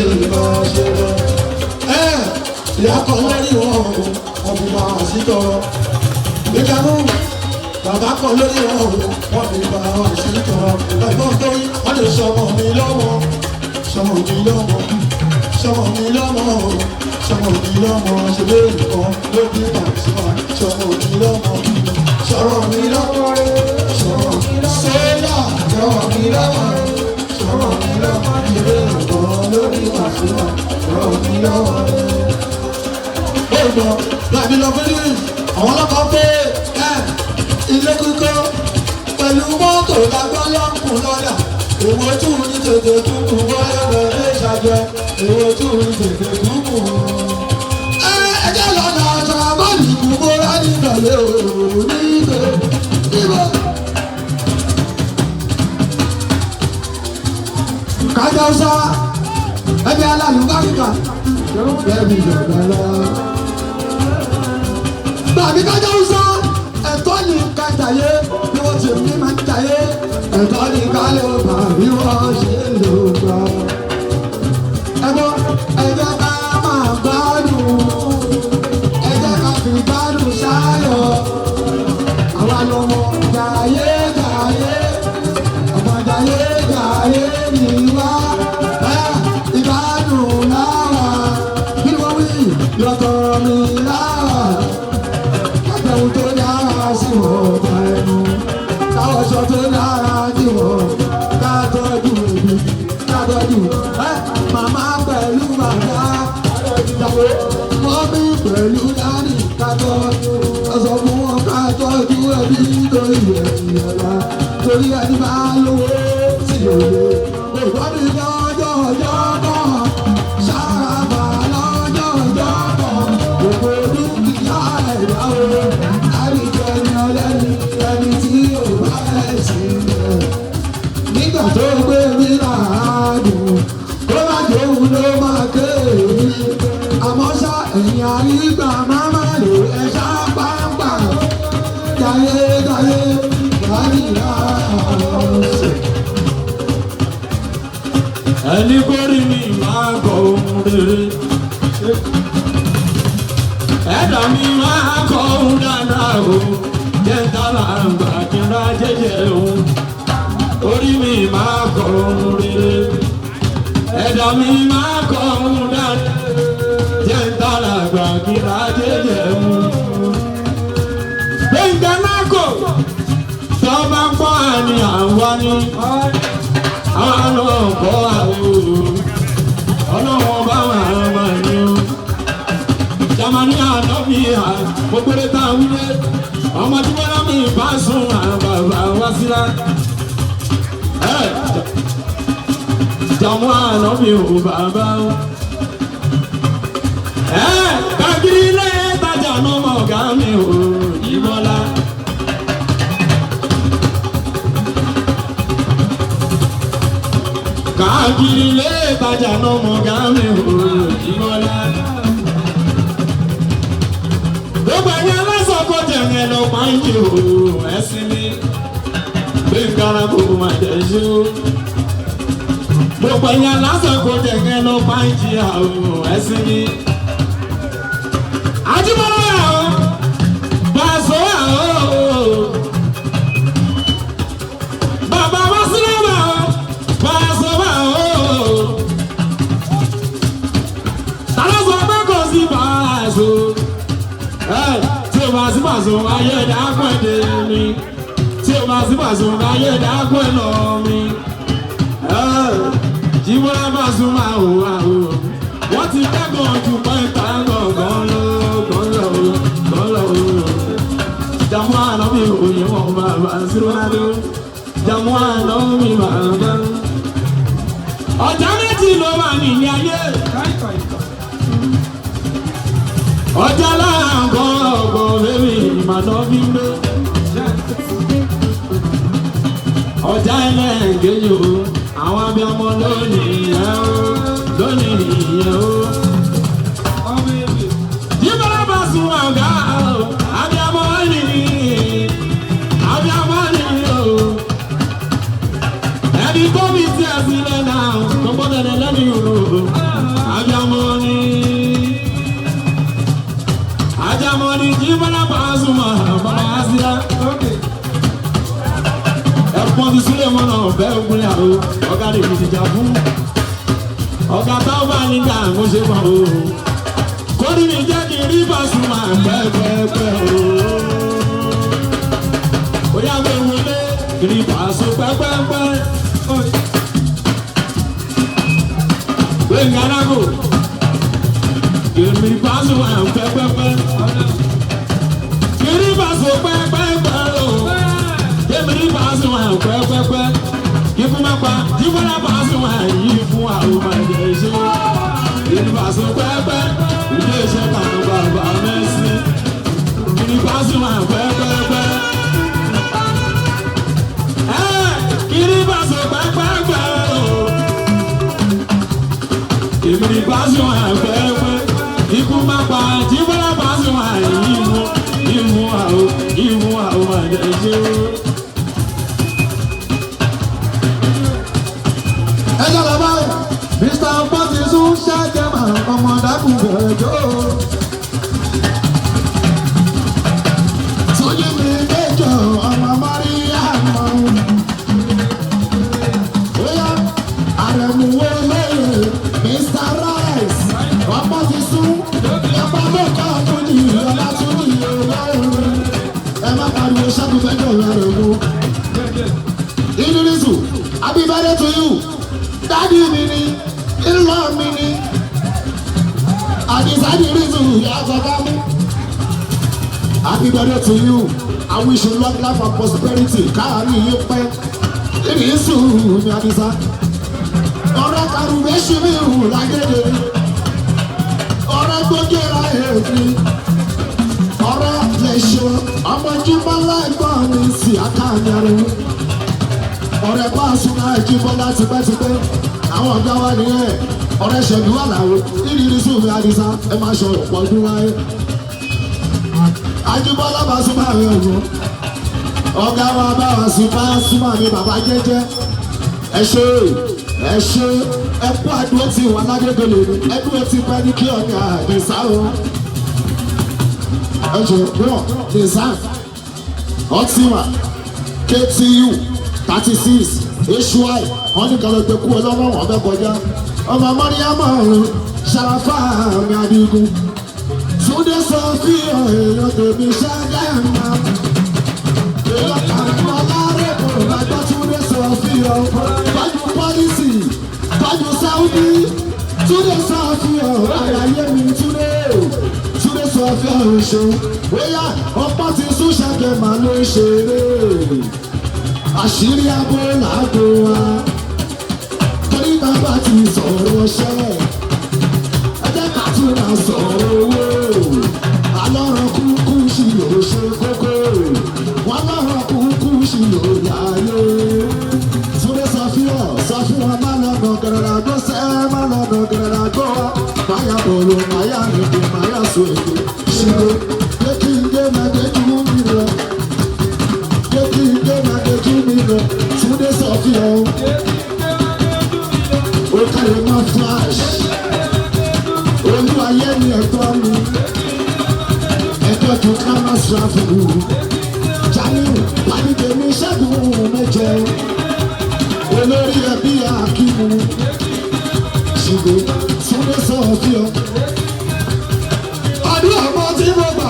ṣe lọ ṣe lọ. Ìyá kan lórí wọn ọ̀bùn máa sí tọrọ. Ìdánù bàbá kan lórí wọn wọ́n fi bá wa sí tọrọ. Ẹ̀gbọ́n tó yí wọ́n lè sọmọ mi lọ́mọ, sọmọ mi lọ́mọ, sọmọ mi lọ́mọ, sọmọ mi lọ́mọ, ṣe lé nǹkan ló bí màsíwá. Sọmọ mi lọ́mọ, sọmọ mi lọ́mọ, sọmọ mi lọ́mọ, sọ́yà sọmọ mi lọ́mọ, sọmọ mi lọ́mọ, ṣe lé nǹkan ló bí màsíwá. Sọmọ mi lọ́mọ. Ọ̀gbọ́n làbí lọ fún mi, àwọn ọlọ́kọ̀ pé ilé kíkọ́ pẹ̀lú mọ́tò lágbọ́n lọ́kùn lọ́dà. Èwo tún ní tètè túkù wọlé wọlé ṣàjọ. Èwo tún ní tètè túkù. Ẹjẹ́ lọ́nà aṣọ abọ́ọ̀lì ìgbòho láti ìgbàlẹ̀ òòrùn ní ìgbè. Ìbò. Kájọ sọ ẹgbẹ́ alálùbáríkà yóò fẹ́ mi jọ̀gbà lọ. Bàbí kájọ sọ ẹ̀tọ́ ní ká jàyé bí wọ́n ti fi máa ń jàyé. Ẹ̀tọ́ ní ká lè bà bí wọ́n ṣe lò gbà. Ẹ̀gbọ́n ẹ̀jẹ̀ ká máa gbádùn, ẹ̀jẹ̀ ká fi gbádùn sáyọ̀. Àwa lọmọ jàyé jàyé, ọmọ jàyé jàyé ni wá. Ìgbádùn láwà, bí wọ́n wí lọ́tọ̀ mi láwà. Kájẹun tó dára sí wọ́n bá ẹnu. Káwọ́sọ tó dára sí wọ́n. Ká tọ́jú ẹbí, ká tọ́jú màmá pẹ̀lú bàbá. Ìyàwó mọ́mí pẹ̀lú dádì. Ká tọ́jú ọ̀sọ̀ fún wọn. Ká tọ́jú ẹbí torí ẹ̀yìn ọ̀la. Torí ẹni bá lówó sí òde. Ògbọ́n mi lọ́jọ́ ọjọ́ kan. Ṣàràbà lọ́jọ́ ọjọ́ kan. Gbogbo dúkìá ẹ̀dá o. Àríjọ ni ọlẹ́ni ẹni tí ò bá ẹ̀sìn rẹ̀. Nígbà tó gbé mi láàdùn, kó má jòun ló máa kéèmí. Àmọ́ ṣá ẹ̀yìn àrígbà máa má lò ẹ ṣá pápá. Jayé jayé láyé láàárọ̀. Ẹni kórì mi máa kọ ohun rere. Ẹ̀dá mi máa kọ ohun dáadáa o. Jẹ́ tálà àgbà kí n ra jẹ́jẹ́ òun. Orí mi máa kọ ohun rere. Ẹ̀dá mi máa kọ ohun dáadáa. Jẹ́ tálà àgbà kí n ra jẹ́jẹ́ òun. Gbẹ̀ngàn náà kò tọ́ bá ń pọ́ àní àwa ni. Àwọn náà kọ́ àwọn ọlọ́wọ́ bá wà lọ́mọ ni o. Jamani àná mi à gbogbo ta wílé. Ọmọ tí wọ́n lámì bá sùn àwọn bàbá wá sílá. Jamu àná mi ò bàbá o. Káàkiri ilé ìtajà náà mọ̀ ọ̀gá mi ò Ìmọ̀lá. Káàkiri ilé ìtajà náà mọ̀ ọ̀gá mi ò Ìmọ̀lá. Gbogbo ẹ̀yẹ lásọ̀kọ̀ jẹ̀yẹ̀ lọ máa ń jẹ òòrùn ẹ̀sìn mi. Gbẹ̀ngàn kò máa jẹ̀ ṣó. Gbogbo ẹ̀yẹ lásọ̀kọ̀ jẹ̀yẹ̀ lọ máa ń jẹ òòrùn ẹ̀sìn mi. Àjíbọ́lá àwọn Pàṣọ àwọn bàbá wá sílẹ̀ àwọn Pàṣọ àwọn. Tàlọ́sọ pé kò sí Pàṣọ. Tí o bá sí Pàṣọ ayé ìdáàbò ẹ̀dẹ̀ mi. Tí o bá sí Pàṣọ ayé ìdáàbò ẹ̀nà mi. Jíbọ́lá Pàṣọ máa wò wá o. Wọ́n ti kẹ́kọ̀ọ́ ju pẹ́ńtà gbọ̀ngàn lọ. Jamu àná mi òye wọn bàbá Sírọ́nádó. Jamu àná mi bàbá. Ọjà méjì ló wà nílé ayé. Ọjà láàbọ̀ ọ̀gọ̀ bẹ́ẹ̀ ìmọ̀nà bí ń lé. Ọjà ẹlẹ́gẹ̀ẹ́ o, àwọn abiyamọ lónìí yẹn o, lónìí yẹn o. Jíbọ́lá Pàṣọ àgbà o, abiyamọ nìyí, abiyamọ nìyí o. Ẹni tó fi sí ẹ̀sìn lẹ́nà, tó gbọ́dọ̀ lẹ́nu ìrò. bẹ́ ògùn yà o ọ̀gá lè fi ìjà fún ọ̀gá tó bá nígbà mo ṣe mọ̀ o kórìí mi jẹ́ kí n rí Pasuma pẹ́pẹ́pẹ́ o ó yá gbé wọlé kí n rí Paso pẹ́pẹ́pẹ́ gbé nganago kí n rí Pasuma pẹ́pẹ́pẹ́ kí n rí Paso pẹ́pẹ́pẹ́ o kí n rí Pasuma pẹ́pẹ́pẹ́ kí fún ma pa kí fún ma Pasuma yìí fún àwọn ọmọ ẹ̀jẹ̀ ṣe kí n rí Paso pẹ́pẹ́ ìdí iṣẹ́ kan bàbá mẹ́sì kí n rí Pasuma pẹ́pẹ́pẹ́ kí n rí Paso pẹ́pẹ́pẹ́ o kí n rí Pasuma pẹ́pẹ́ ikú má pa tí fún ma Pasuma yìí fún àwọn ọmọ ẹ̀jẹ̀ ṣe. ẹjọ́ lọ báyìí Mr. Pọ́tì tún ṣẹ́jẹ̀ máa ọmọ dákun bẹ̀rẹ̀ jọ. Tóyí mi méjọ ọmọ Maria mọ́. Bóyá àrẹ̀mú wo lóye Mr. Rice ọmọ ti sún ẹ̀pá mẹ́kọ̀ tún ní ọlá tún ní ọlọ́run. Ẹ má pariwo ṣẹ́gun méjọ rẹ̀ mú. Idrisu, happy birthday to you. Daddy mi ni, in-law mi ni, àdìsáàdì reason yàtọ̀ká mú. Happy birthday to you. I wish you long life and prosperity. Káàárín yín pẹ́. Idrisu mi àdìsá. Ọ̀rẹ́ karùn-ún ṣí mi hù lágége. Ọ̀rẹ́ gbógéra èmi. Ọ̀rẹ́ lè ṣe ọmọ Jíbọ́lá ẹ̀gbọ́n mi sí àkànyẹrẹ. Ọ̀rẹ́ Pasuma Jíbọ́lá tipẹ́tipẹ́. Àwọn ọ̀gá wa nìyẹn. Ọ̀rẹ́ Ṣẹ̀dú Àlàó. Idrisu mi àdìsá. Ẹ máa ṣọ ọ̀pọ̀ ọdún wáyé. Ajíbọ́lá Pasuma rẹ̀ ọ̀gbọ́n. Ọ̀gá wa bá wa sí Pasuma ní bàbá jẹ́jẹ́. Ẹ ṣe ẹ kú àdúró tí wà lágbègbè lòdì. Ẹdúró ti pẹ́ ní kí ọ̀nà àdìsá o. Ẹ ṣe wọ́n design ọtíwà KTU 36 HY wọ́n ní kàlọ́ pé kú ọlọ́mọ wọn fẹ́ kọjá. Ọmọ Mọ́ríyámọ̀ ọ̀run Ṣàràfà mi Adigun. Túndé sọ fí èèyàn tèmi ṣẹ́gẹ́ mọ́. Èèyàn kàrí ọlárẹ̀ kò lájọ́ Túndé sọ fí ọ. Tọ́jú pọ́lísì, tọ́jú Sáúdí. Túndé sọ fí ọ, àlàyé mi Túndé. Túndé sọ fí ọ ṣe. Bóyá ọ̀pọ̀ ti sún ṣẹ́gẹ́ màá ló ń ṣeré. Àṣírí abó làágbó wa. Torí bàbá ti sọ̀rọ̀ ṣẹ́. Ẹ jẹ́ ká tún máa sọ̀rọ̀ owó. Alọ́run kúkú sí ló ṣe kókó. Wọ́n lọ́run kúkú sí ló láyé. Túndé sọ fún wọn má lọ́nà gẹ̀rẹ́dà gbó sẹ́ má lọ́nà gẹ̀rẹ́dà gbó. Máyà bọ̀rọ̀ máyà nìgbè máyà sọ èdè. Ṣìgbó pé kí n gbé mẹ́tẹ́jú mi lọ. Pé kí n gbé mẹ́tẹ́jú mi lọ. Túndé sọ fún ọ. Ó kàlẹ́ mọ́ flash. Olúwayé ni ẹ̀tọ́ mi. Ẹ̀tọ́ ju kámá ṣàfù. Jamiu Pàdídèmí Ṣẹ́gun méje. Olórí ẹbí Akíbu. Ṣìgbó Túndé sọ fún ọ. Ọdún àmọ́ tí mo gbà.